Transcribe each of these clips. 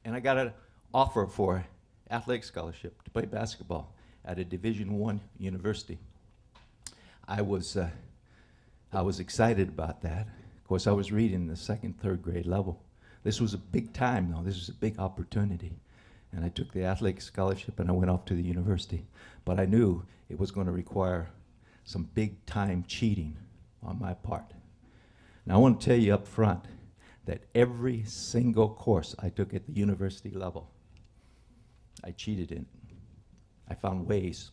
And I got an offer for athletic scholarship to play basketball at a Division I university. I was excited about that. Of course, I was reading the second, third grade level. This was a big time, though. This was a big opportunity. And I took the athletic scholarship and I went off to the university. But I knew it was going to require some big time cheating on my part. Now I want to tell you up front that every single course I took at the university level, I cheated in. I found ways.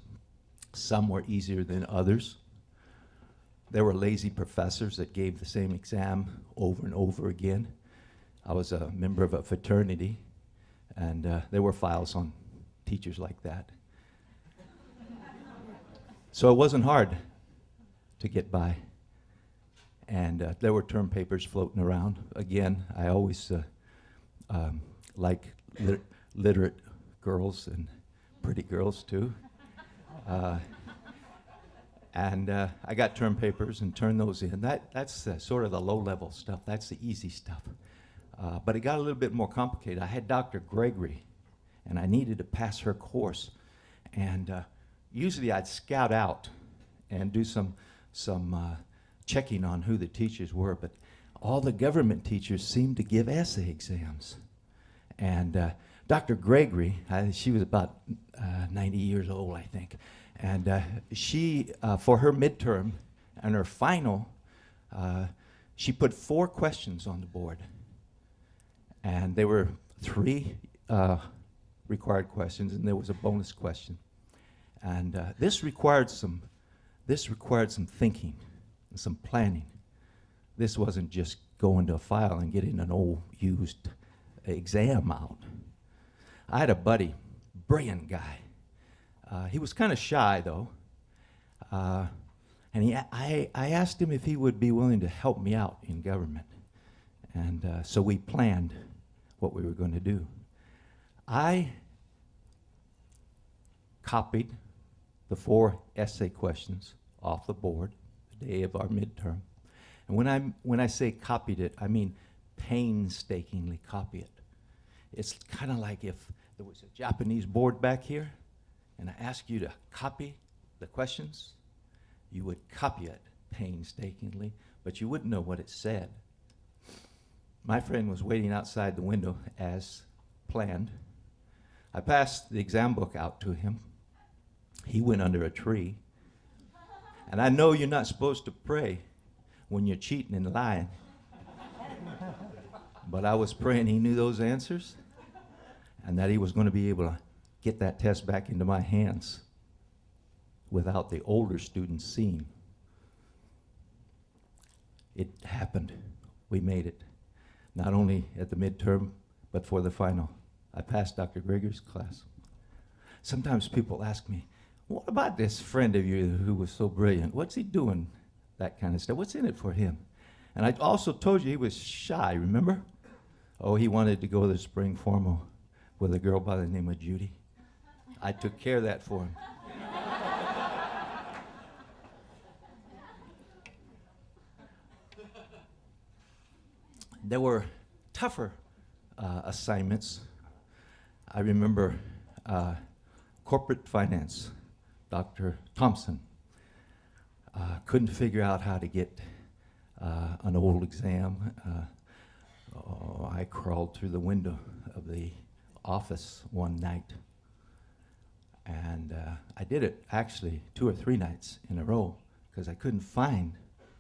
Some were easier than others. There were lazy professors that gave the same exam over and over again. I was a member of a fraternity, and there were files on teachers like that. So it wasn't hard to get by. And there were term papers floating around. Again, I always like literate girls and pretty girls too. And I got term papers and turned those in. That's sort of the low-level stuff. That's the easy stuff. But it got a little bit more complicated. I had Dr. Gregory, and I needed to pass her course. And usually I'd scout out and do some checking on who the teachers were, but all the government teachers seemed to give essay exams. And Dr. Gregory, she was about 90 years old, I think, and she, for her midterm and her final, she put 4 questions on the board. And there were 3 required questions, and there was a bonus question. And this required some thinking and some planning. This wasn't just going to a file and getting an old used exam out. I had a buddy, brilliant guy. He was kind of shy though, and I asked him if he would be willing to help me out in government, and so we planned what we were going to do. I copied the 4 essay questions off the board the day of our midterm. And when I say copied it, I mean painstakingly copy it. It's kind of like if there was a Japanese board back here, and I asked you to copy the questions, you would copy it painstakingly, but you wouldn't know what it said. My friend was waiting outside the window as planned. I passed the exam book out to him. He went under a tree. And I know you're not supposed to pray when you're cheating and lying. But I was praying he knew those answers and that he was going to be able to get that test back into my hands without the older students seeing. It happened. We made it. Not only at the midterm, but for the final. I passed Dr. Greger's class. Sometimes people ask me, what about this friend of yours who was so brilliant? What's he doing? That kind of stuff. What's in it for him? And I also told you he was shy, remember? Oh, he wanted to go to the spring formal with a girl by the name of Judy. I took care of that for him. There were tougher assignments. I remember corporate finance. Dr. Thompson couldn't figure out how to get an old exam. I crawled through the window of the office one night, and I did it actually 2 or 3 nights in a row because I couldn't find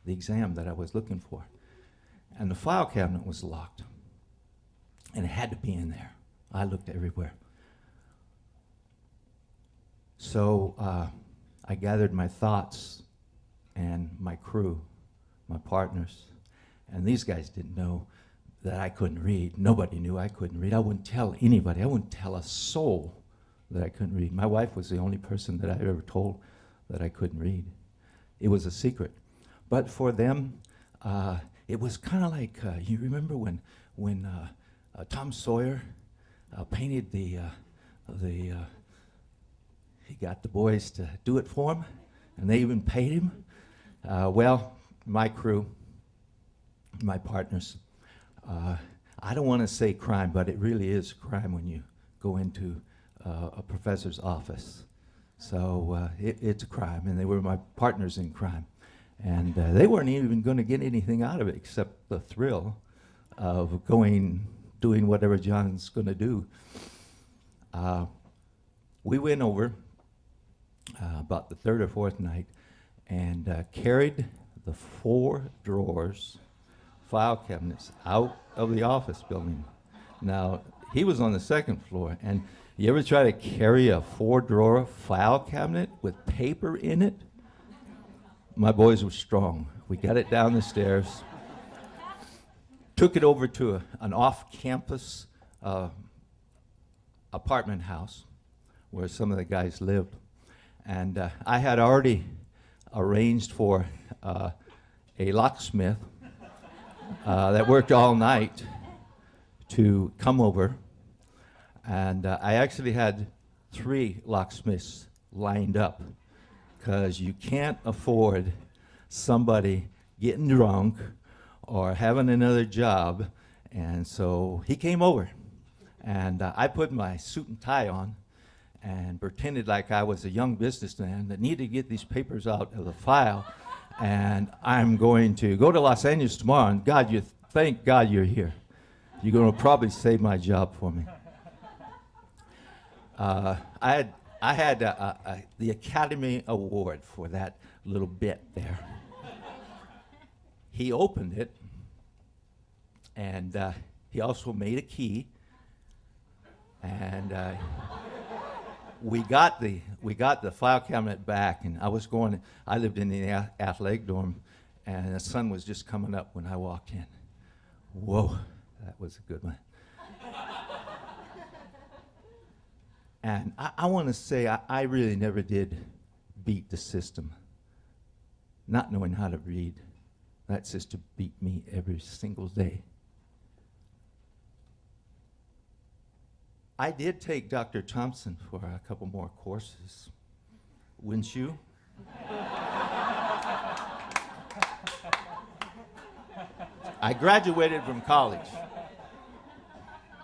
the exam that I was looking for. And the file cabinet was locked, and it had to be in there. I looked everywhere. So I gathered my thoughts and my crew, my partners, and these guys didn't know that I couldn't read. Nobody knew I couldn't read. I wouldn't tell anybody. I wouldn't tell a soul that I couldn't read. My wife was the only person that I ever told that I couldn't read. It was a secret. But for them, it was kind of like, you remember when Tom Sawyer painted he got the boys to do it for him, and they even paid him. Well, my crew, my partners, I don't want to say crime, but it really is crime when you go into a professor's office. So it's a crime, and they were my partners in crime. And they weren't even going to get anything out of it except the thrill of doing whatever John's going to do. We went over about the third or fourth night and carried the 4 drawers, file cabinets, out of the office building. Now, he was on the second floor, and you ever try to carry a 4-drawer file cabinet with paper in it? My boys were strong. We got it down the stairs, took it over to an off-campus apartment house where some of the guys lived. And I had already arranged for a locksmith that worked all night to come over. And I actually had 3 locksmiths lined up, because you can't afford somebody getting drunk or having another job. And so he came over, and I put my suit and tie on and pretended like I was a young businessman that needed to get these papers out of the file. And I'm going to go to Los Angeles tomorrow, and God, thank God you're here. You're going to probably save my job for me. I had the Academy Award for that little bit there. He opened it, and he also made a key, and we got the file cabinet back. And I lived in the athletic dorm, and the sun was just coming up when I walked in. Whoa, that was a good one. And I want to say I really never did beat the system. Not knowing how to read, that system beat me every single day. I did take Dr. Thompson for a couple more courses. Wouldn't you? I graduated from college.